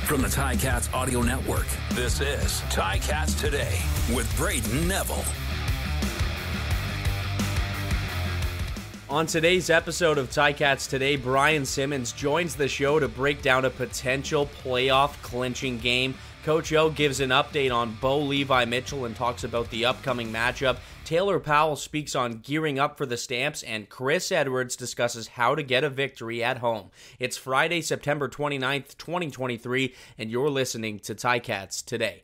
From the Ticats Audio Network, this is Ticats Today with Brayden Neville. On today's episode of Ticats Today, Brian Simmons joins the show to break down a potential playoff clinching game. Coach O gives an update on Bo Levi Mitchell and talks about the upcoming matchup. Taylor Powell speaks on gearing up for the Stamps, and Chris Edwards discusses how to get a victory at home. It's Friday, September 29th, 2023, and you're listening to Ticats Today.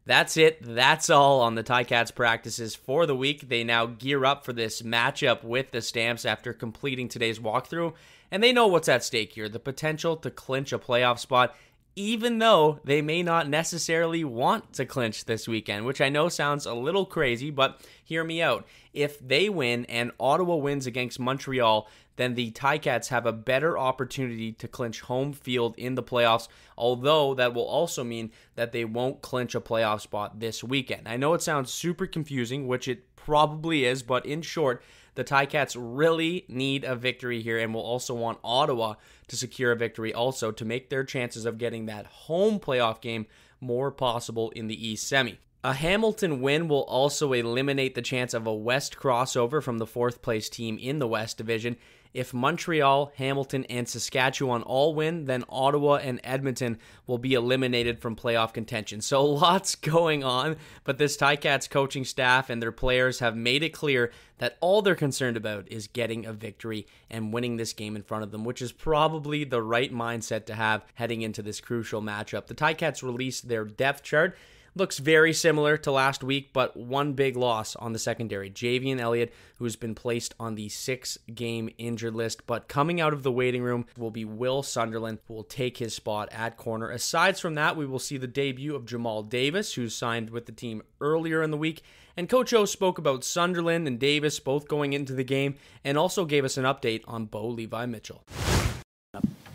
That's it. That's all on the Ticats practices for the week. They now gear up for this matchup with the Stamps after completing today's walkthrough, and they know what's at stake here, the potential to clinch a playoff spot, even though they may not necessarily want to clinch this weekend, which I know sounds a little crazy, but hear me out. If they win and Ottawa wins against Montreal, then the Ticats have a better opportunity to clinch home field in the playoffs, although that will also mean that they won't clinch a playoff spot this weekend. I know it sounds super confusing, which it probably is, but in short, the Ticats really need a victory here and will also want Ottawa to secure a victory also to make their chances of getting that home playoff game more possible in the East Semi. A Hamilton win will also eliminate the chance of a West crossover from the fourth place team in the West Division. If Montreal, Hamilton, and Saskatchewan all win, then Ottawa and Edmonton will be eliminated from playoff contention. So lots going on, but this Ticats coaching staff and their players have made it clear that all they're concerned about is getting a victory and winning this game in front of them, which is probably the right mindset to have heading into this crucial matchup. The Ticats released their depth chart. Looks very similar to last week, but one big loss on the secondary. Javian Elliott, who's been placed on the 6-game injured list, but coming out of the waiting room will be Will Sunderland, who will take his spot at corner. Aside from that, we will see the debut of Jamal Davis, who signed with the team earlier in the week. And Coach O spoke about Sunderland and Davis both going into the game, and also gave us an update on Bo Levi Mitchell.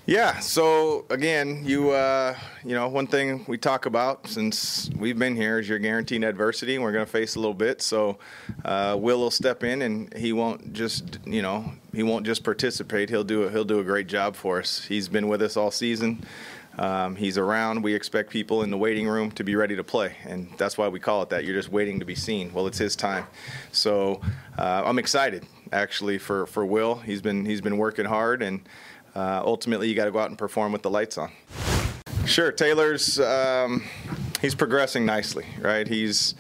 Yeah, so again, one thing we talk about since we've been here is you're guaranteed adversity, and we're going to face a little bit. So Will step in, and he won't just participate. He'll do a great job for us. He's been with us all season. He's around. We expect people in the waiting room to be ready to play, and that's why we call it that. You're just waiting to be seen. Well, it's his time. So I'm excited actually for Will. He's been working hard, and ultimately, you got to go out and perform with the lights on. Sure, Taylor's he's progressing nicely, right? He's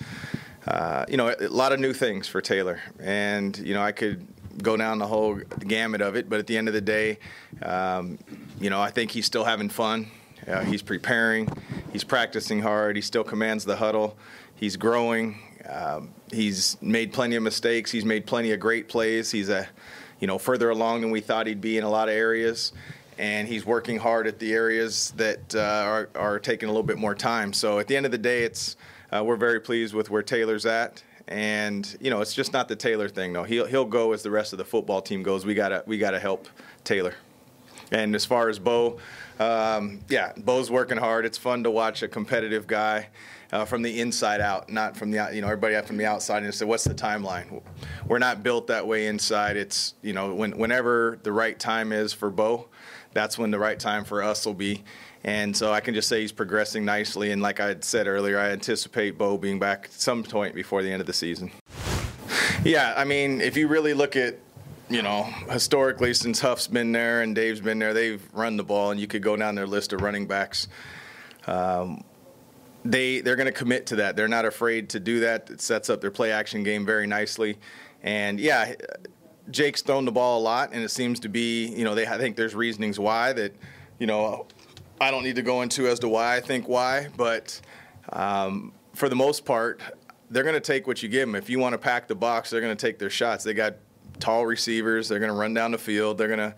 a lot of new things for Taylor, and I could go down the whole gamut of it, but at the end of the day, I think he's still having fun. He's preparing, he's practicing hard, he still commands the huddle, he's growing. He's made plenty of mistakes, he's made plenty of great plays. He's further along than we thought he'd be in a lot of areas, and he's working hard at the areas that are taking a little bit more time. So at the end of the day, we're very pleased with where Taylor's at, and it's just not the Taylor thing though. He'll go as the rest of the football team goes. We gotta help Taylor. And as far as Bo, Bo's working hard. It's fun to watch a competitive guy from the inside out, not from the out. Everybody out from the outside and say, "What's the timeline?" We're not built that way inside. It's whenever the right time is for Bo, that's when the right time for us will be. And so I can just say he's progressing nicely. And like I had said earlier, I anticipate Bo being back at some point before the end of the season. Yeah, I mean, if you really look at historically, since Huff's been there and Dave's been there, they've run the ball, and you could go down their list of running backs. They're going to commit to that. They're not afraid to do that. It sets up their play-action game very nicely. And, Jake's thrown the ball a lot, and it seems to be, I think there's reasonings why that, I don't need to go into as to why I think why. But for the most part, they're going to take what you give them. If you want to pack the box, they're going to take their shots. They got tall receivers. They're going to run down the field. They're going to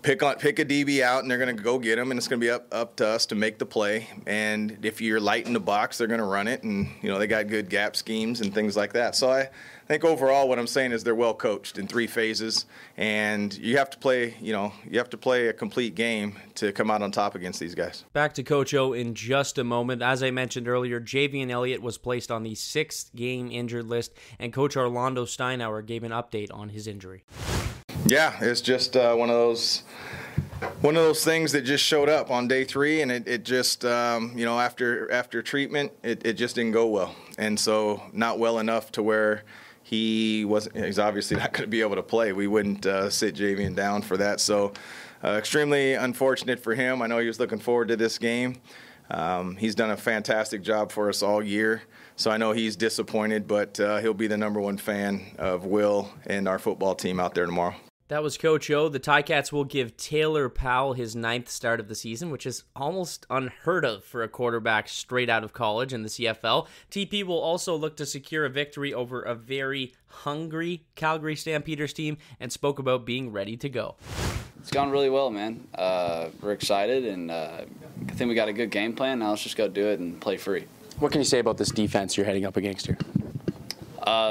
pick a DB out, and they're going to go get them, and it's going to be up to us to make the play. And if you're light in the box, they're going to run it, and they got good gap schemes and things like that. So I think overall what I'm saying is they're well coached in 3 phases, and you have to play a complete game to come out on top against these guys. Back to Coach O in just a moment. As I mentioned earlier, Javian Elliott was placed on the 6-game injured list, and Coach Orlando Steinauer gave an update on his injury. Yeah, it's just one of those one of those things that just showed up on day 3, and it just, after treatment, it just didn't go well. And so not well enough to where he's obviously not going to be able to play. We wouldn't sit Javian down for that. So extremely unfortunate for him. I know he was looking forward to this game. He's done a fantastic job for us all year. So I know he's disappointed, but he'll be the number one fan of Will and our football team out there tomorrow. That was Coach O. The Ticats will give Taylor Powell his 9th start of the season, which is almost unheard of for a quarterback straight out of college in the CFL. TP will also look to secure a victory over a very hungry Calgary Stampeders team and spoke about being ready to go. It's gone really well, man. We're excited, and I think we got a good game plan. Now let's just go do it and play free. What can you say about this defense you're heading up against here?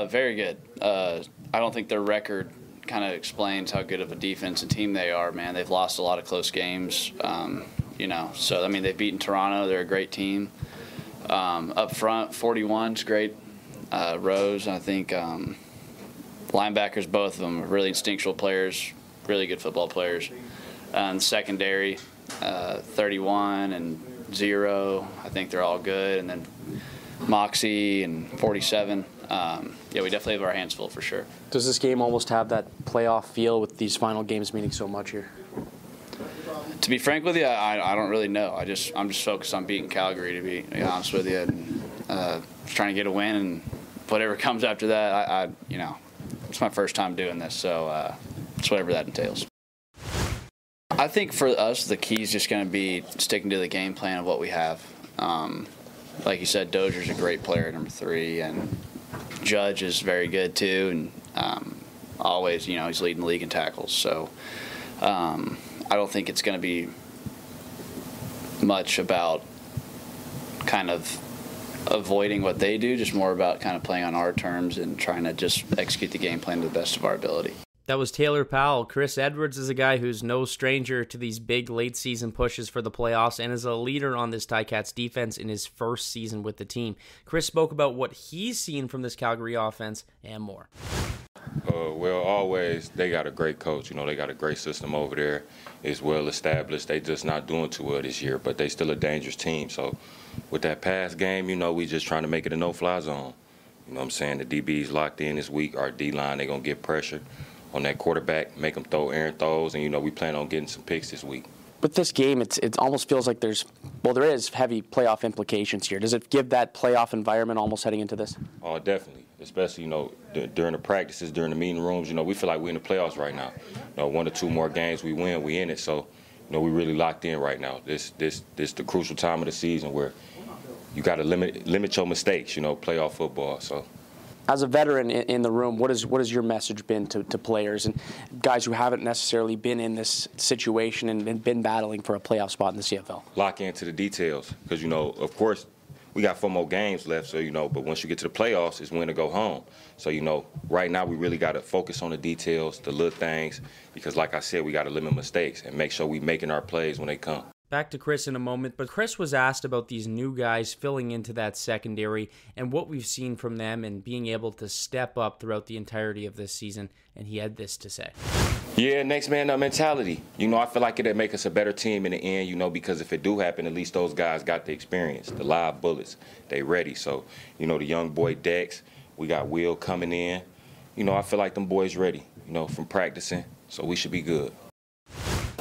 Very good. I don't think their record kind of explains how good of a defense and team they are, man. They've lost a lot of close games, So, I mean, they've beaten Toronto. They're a great team. Up front, 41's great. Rose, I think linebackers, both of them, are really instinctual players, really good football players. Secondary, 31 and 0. I think they're all good. And then Moxie and 47. We definitely have our hands full for sure. Does this game almost have that playoff feel with these final games meaning so much here? To be frank with you, I don't really know. I'm just focused on beating Calgary, to be honest with you, and trying to get a win, and whatever comes after that, it's my first time doing this, so it's whatever that entails. I think for us, the key is just going to be sticking to the game plan of what we have. Like you said, Dozier's a great player, number 3, and Judge is very good too, and always, he's leading the league in tackles. So I don't think it's going to be much about kind of avoiding what they do, just more about kind of playing on our terms and trying to just execute the game plan to the best of our ability. That was Taylor Powell. Chris Edwards is a guy who's no stranger to these big late-season pushes for the playoffs and is a leader on this Ticats defense in his first season with the team. Chris spoke about what he's seen from this Calgary offense and more. Always, they got a great coach. They got a great system over there. It's well established. They just not doing too well this year, but they still a dangerous team. So with that past game, we just trying to make it a no-fly zone. You know what I'm saying? The DB's locked in this week. Our D-line, they're going to get pressure on that quarterback, make them throw errant throws, and, we plan on getting some picks this week. With this game, it almost feels like there is heavy playoff implications here. Does it give that playoff environment almost heading into this? Oh, definitely, especially, during the practices, during the meeting rooms, we feel like we're in the playoffs right now. 1 or 2 more games we win, we in it. So, we really locked in right now. This the crucial time of the season where you got to limit your mistakes, playoff football, so. As a veteran in the room, what has your message been to players and guys who haven't necessarily been in this situation and been battling for a playoff spot in the CFL? Lock into the details because, of course, we got 4 more games left, so, but once you get to the playoffs, it's when to go home. So, right now we really got to focus on the details, the little things, because like I said, we got to limit mistakes and make sure we making our plays when they come. Back to Chris in a moment, but Chris was asked about these new guys filling into that secondary and what we've seen from them and being able to step up throughout the entirety of this season, and he had this to say. Yeah, next man up mentality. I feel like it'll make us a better team in the end, because if it do happen, at least those guys got the experience, the live bullets. They ready. So, the young boy Dex, we got Will coming in. I feel like them boys ready, from practicing, so we should be good.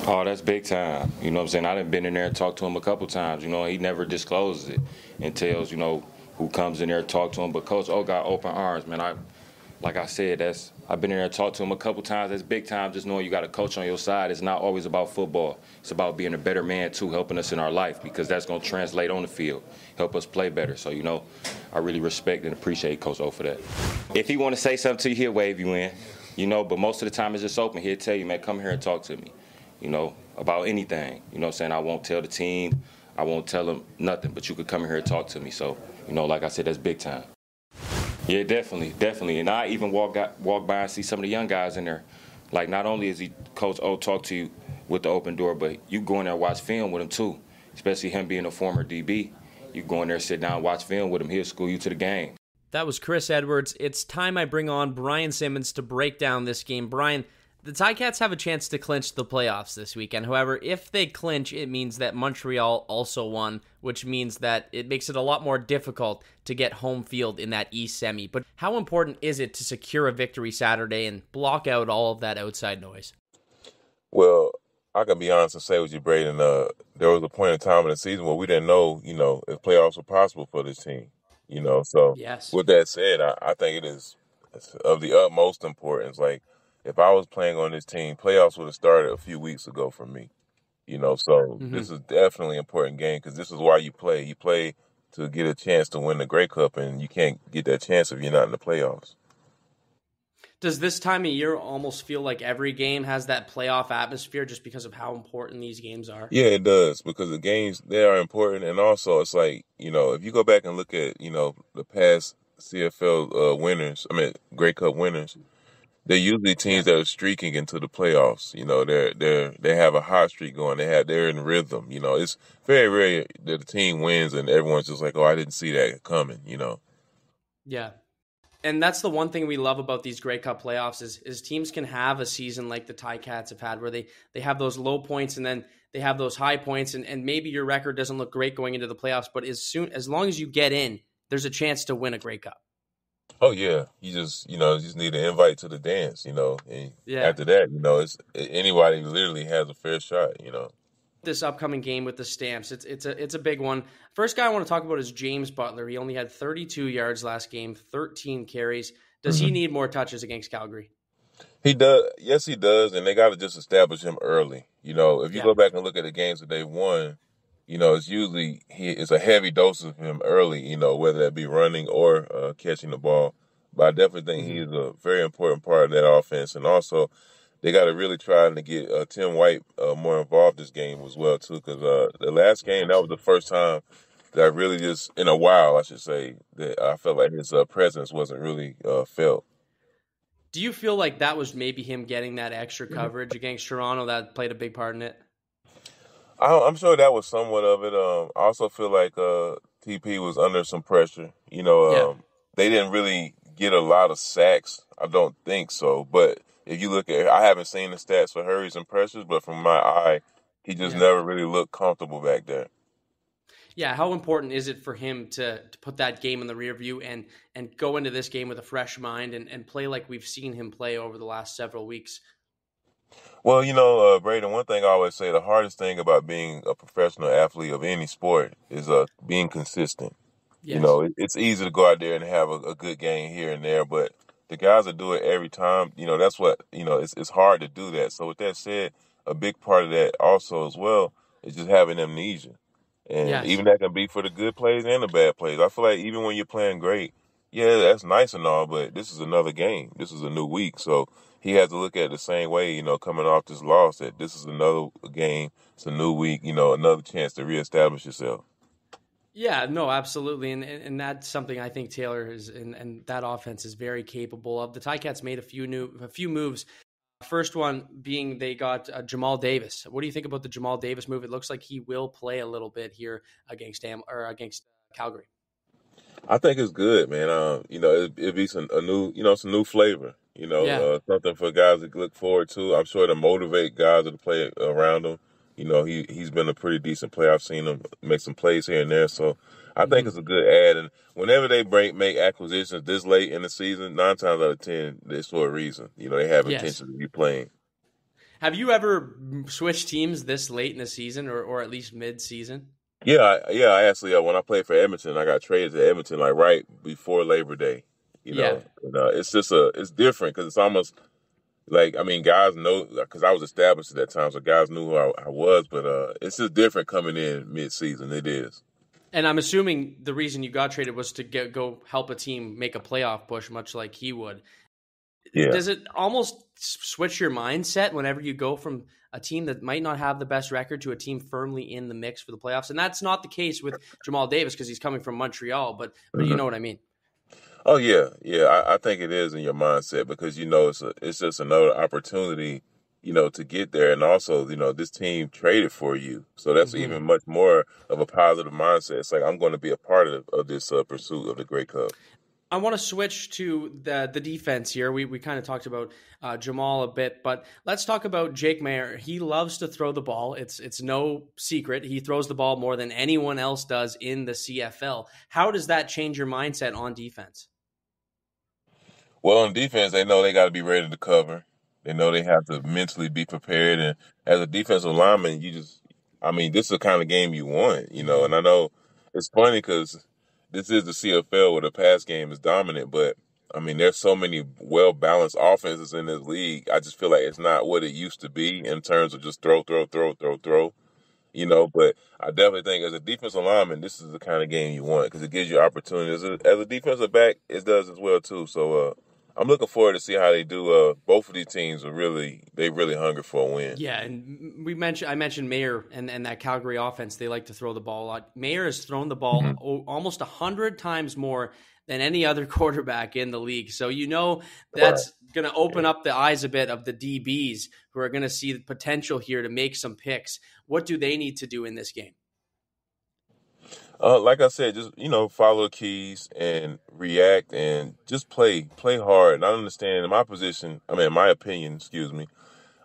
Oh, that's big time. You know what I'm saying? I done been in there and talked to him a couple times. He never discloses it and tells, who comes in there and talk to him. But Coach O got open arms, man. Like I said, I've been in there and talked to him a couple times. That's big time, just knowing you got a coach on your side. It's not always about football. It's about being a better man, too, helping us in our life because that's going to translate on the field, help us play better. So, I really respect and appreciate Coach O for that. If he want to say something to you, he'll wave you in, but most of the time it's just open. He'll tell you, man, come here and talk to me. About anything. What I'm saying? I won't tell the team. I won't tell them nothing, but you could come here and talk to me. So, like I said, that's big time. Yeah, definitely. And I even walk by and see some of the young guys in there. Like, not only is Coach O talk to you with the open door, but you go in there and watch film with him, too, especially him being a former DB. You go in there, sit down, watch film with him. He'll school you to the game. That was Chris Edwards. It's time I bring on Brian Simmons to break down this game. Brian, The Ticats have a chance to clinch the playoffs this weekend. However, if they clinch, it means that Montreal also won, which means that it makes it a lot more difficult to get home field in that East semi. But how important is it to secure a victory Saturday and block out all of that outside noise? Well, I can be honest and say with you, Brayden, there was a point in time in the season where we didn't know, if playoffs were possible for this team. So Yes. with that said, I think it's of the utmost importance. Like, if I was playing on this team, playoffs would have started a few weeks ago for me. So This is definitely an important game because this is why you play. You play to get a chance to win the Grey Cup, and you can't get that chance if you're not in the playoffs. Does this time of year almost feel like every game has that playoff atmosphere just because of how important these games are? Yeah, it does, because the games, they are important. And also, it's like, if you go back and look at, the past CFL Grey Cup winners, they're usually teams that are streaking into the playoffs. They have a hot streak going. They're in rhythm. It's very rare that the team wins and everyone's just like, oh, I didn't see that coming. Yeah. And that's the one thing we love about these Grey Cup playoffs is teams can have a season like the Ticats have had where they have those low points and then they have those high points and maybe your record doesn't look great going into the playoffs, but as long as you get in, there's a chance to win a Grey Cup. Oh yeah, you just need an invite to the dance, and after that, it's anybody literally has a fair shot, This upcoming game with the Stamps, it's a big one. First guy I want to talk about is James Butler. He only had 32 yards last game, 13 carries. Does he need more touches against Calgary? He does. Yes, he does, and they got to just establish him early. If you go back and look at the games that they won, it's usually it's a heavy dose of him early, whether that be running or catching the ball. But I definitely think he's a very important part of that offense. And also, they got to really try to get Tim White more involved this game as well, too, because the last game, that was the first time that I really just, in a while, I should say, that I felt like his presence wasn't really felt. Do you feel like that was maybe him getting that extra coverage against Toronto that played a big part in it? I'm sure that was somewhat of it. I also feel like TP was under some pressure. They didn't really get a lot of sacks. I don't think so. But if you look at, I haven't seen the stats for hurries and pressures, but from my eye, he just never really looked comfortable back there. Yeah, how important is it for him to put that game in the rear view and go into this game with a fresh mind and play like we've seen him play over the last several weeks? Well, Brayden, one thing I always say, the hardest thing about being a professional athlete of any sport is being consistent. Yes. It's easy to go out there and have a good game here and there, but the guys that do it every time, that's what, it's hard to do that. So with that said, a big part of that also as well is just having amnesia. And even that can be for the good plays and the bad plays. I feel like even when you're playing great, yeah, that's nice and all, but this is another game. This is a new week. So he has to look at it the same way, coming off this loss, that this is another game, it's a new week, another chance to reestablish yourself. Yeah, no, absolutely. And that's something I think Taylor is and that offense is very capable of. The Ticats made a few moves. First one being they got Jamal Davis. What do you think about the Jamal Davis move? It looks like he will play a little bit here against Calgary. I think it's good, man. It'd be some new flavor. Something for guys to look forward to. I'm sure to motivate guys to play around him. He's been a pretty decent player. I've seen him make some plays here and there. So I think it's a good add. And whenever they make acquisitions this late in the season, 9 times out of 10, it's for a reason. They have intention to be playing. Have you ever switched teams this late in the season or at least mid-season? Yeah. I actually, when I played for Edmonton, I got traded to Edmonton like right before Labor Day. It's just it's different because it's almost like, guys know, because I was established at that time, so guys knew who I was, but it's just different coming in mid-season. It is. And I'm assuming the reason you got traded was to go help a team make a playoff push, much like he would. Yeah. Does it almost switch your mindset whenever you go from a team that might not have the best record to a team firmly in the mix for the playoffs? And that's not the case with Jamal Davis because he's coming from Montreal, but you know what I mean. Oh, yeah. I think it is in your mindset because, it's just another opportunity, to get there. And also, this team traded for you. So that's even much more of a positive mindset. It's like, I'm going to be a part of this pursuit of the Grey Cup. I want to switch to the defense here. We kind of talked about Jamal a bit, but let's talk about Jake Maier. He loves to throw the ball. It's no secret. He throws the ball more than anyone else does in the CFL. How does that change your mindset on defense? Well, on defense, they know they got to be ready to cover. They know they have to mentally be prepared. And as a defensive lineman, this is the kind of game you want, And I know it's funny because this is the CFL where the pass game is dominant, but there's so many well-balanced offenses in this league. I just feel like it's not what it used to be in terms of just throw. But I definitely think as a defensive lineman, this is the kind of game you want because it gives you opportunities. As a defensive back, it does as well too. So I'm looking forward to see how they do. Both of these teams are really hungry for a win. Yeah, and I mentioned Maier and that Calgary offense. They like to throw the ball a lot. Maier has thrown the ball almost 100 times more than any other quarterback in the league. So that's going to open up the eyes a bit of the DBs who are going to see the potential here to make some picks. What do they need to do in this game? Like I said, just follow the keys and react and just play hard. And I understand in my opinion,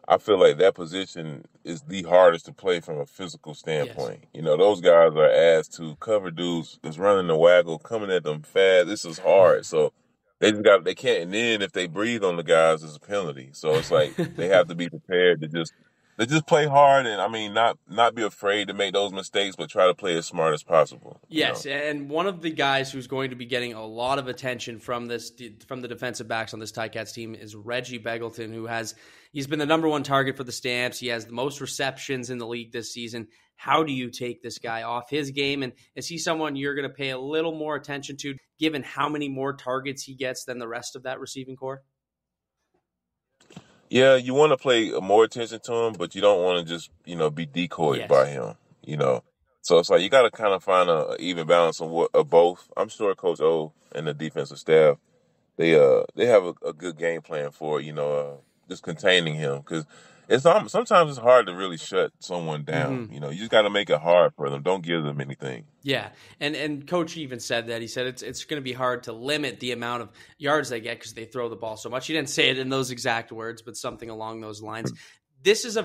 I feel like that position is the hardest to play from a physical standpoint. Yes. Those guys are asked to cover dudes that's running the waggle, coming at them fast. This is hard, so they can't. And then if they breathe on the guys, it's a penalty. So it's like they have to be prepared to just play hard and not be afraid to make those mistakes, but try to play as smart as possible. Yes, and one of the guys who's going to be getting a lot of attention from the defensive backs on this Ticats team is Reggie Begelton, he's been the number one target for the Stamps. He has the most receptions in the league this season. How do you take this guy off his game? And is he someone you're going to pay a little more attention to, given how many more targets he gets than the rest of that receiving corps? Yeah, you want to pay more attention to him, but you don't want to just, be decoyed by him, So it's like you got to kind of find an even balance of both. I'm sure Coach O and the defensive staff, they have a good game plan for, just containing him because sometimes it's hard to really shut someone down. Mm-hmm. You just got to make it hard for them. Don't give them anything. Yeah, and Coach even said that. He said it's going to be hard to limit the amount of yards they get because they throw the ball so much. He didn't say it in those exact words, but something along those lines. This is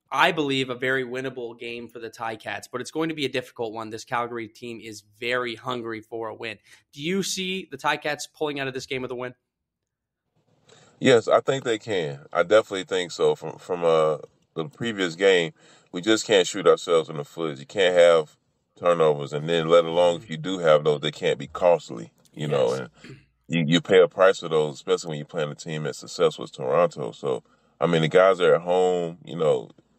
I believe, a very winnable game for the Ticats, but it's going to be a difficult one. This Calgary team is very hungry for a win. Do you see the Ticats pulling out of this game with a win? Yes, I think they can. I definitely think so. From the previous game, we just can't shoot ourselves in the foot. You can't have turnovers, and then let alone if you do have those, they can't be costly. And you pay a price for those, especially when you're playing a team as successful as Toronto. So the guys are at home.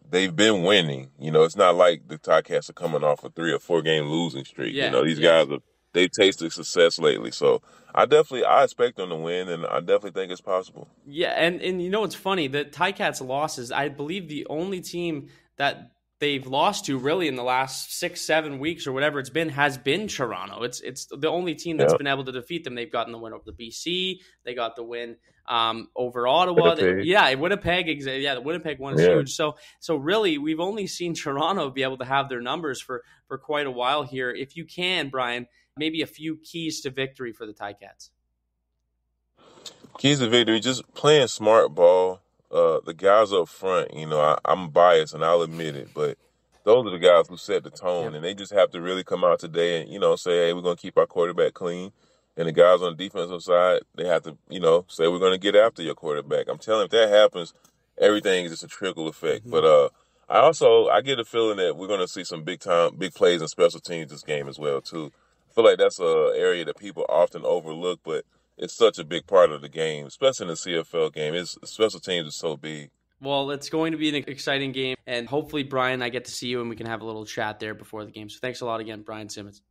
They've been winning. It's not like the Ticats are coming off a 3 or 4 game losing streak. Yeah, these guys they've tasted success lately. So I expect them to win, and I definitely think it's possible. Yeah, and it's funny, the Ticats' losses, I believe the only team that they've lost to really in the last 6-7 weeks or whatever it's been has been Toronto. It's the only team that's been able to defeat them. They've gotten the win over the BC. They got the win over Ottawa. Winnipeg. The Winnipeg one is huge. So really, we've only seen Toronto be able to have their numbers for quite a while here. If you can, Brian, maybe a few keys to victory for the Ticats. Keys to victory, just playing smart ball. The guys up front, I'm biased and I'll admit it, but those are the guys who set the tone, and they just have to really come out today and, say, hey, we're going to keep our quarterback clean. And the guys on the defensive side, they have to, say we're going to get after your quarterback. I'm telling you, if that happens, everything is just a trickle effect. Mm-hmm. But I get a feeling that we're going to see some big plays and special teams this game as well, too. I feel like that's an area that people often overlook, but it's such a big part of the game, especially in the CFL game. Special teams is so big. Well, it's going to be an exciting game, and hopefully, Brian, I get to see you and we can have a little chat there before the game. So thanks a lot again, Brian Simmons.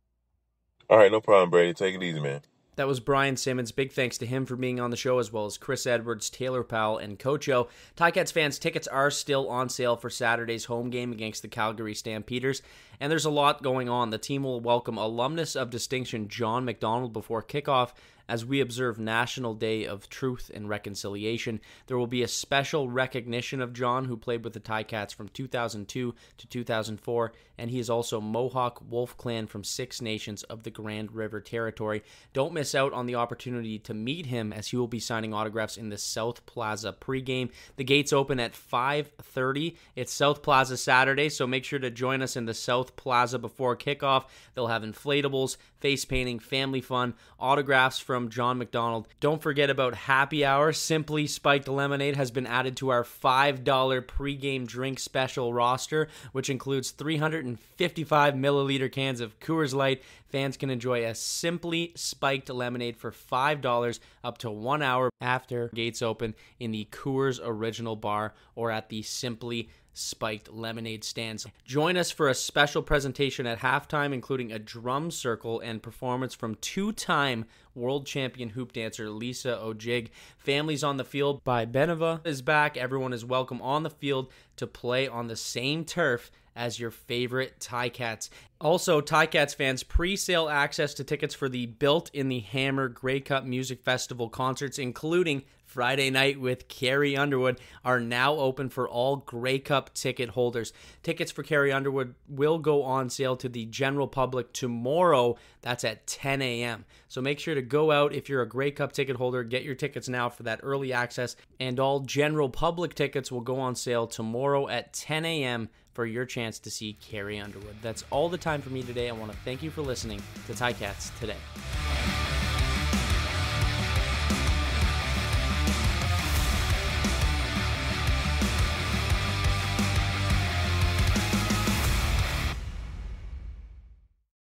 All right, no problem, Brady. Take it easy, man. That was Brian Simmons. Big thanks to him for being on the show, as well as Chris Edwards, Taylor Powell, and Coach O. Ticats fans, tickets are still on sale for Saturday's home game against the Calgary Stampeders, and there's a lot going on. The team will welcome alumnus of distinction John McDonald before kickoff as we observe National Day of Truth and Reconciliation. There will be a special recognition of John, who played with the Ticats from 2002 to 2004, and he is also Mohawk Wolf Clan from Six Nations of the Grand River Territory. Don't miss out on the opportunity to meet him, as he will be signing autographs in the South Plaza pregame. The gates open at 5:30. It's South Plaza Saturday, so make sure to join us in the South Plaza before kickoff. They'll have inflatables, face painting, family fun, autographs from John McDonald. Don't forget about happy hour. Simply Spiked Lemonade has been added to our $5 pregame drink special roster, which includes 355 milliliter cans of Coors Light. Fans can enjoy a Simply Spiked Lemonade for $5 up to 1 hour after gates open in the Coors Original Bar or at the Simply Spiked Lemonade stands. Join us for a special presentation at halftime, including a drum circle and performance from two-time world champion hoop dancer Lisa Ojig. Families on the Field by Beneva is back. Everyone is welcome on the field to play on the same turf as your favorite Ticats. Also, Ticats fans, pre-sale access to tickets for the Built in the Hammer Grey Cup Music Festival concerts, including Friday Night with Carrie Underwood, are now open for all Grey Cup ticket holders. Tickets for Carrie Underwood will go on sale to the general public tomorrow. That's at 10 a.m. So make sure to go out if you're a Grey Cup ticket holder. Get your tickets now for that early access. And all general public tickets will go on sale tomorrow at 10 a.m. for your chance to see Carrie Underwood. That's all the time for me today. I want to thank you for listening to Ticats Today.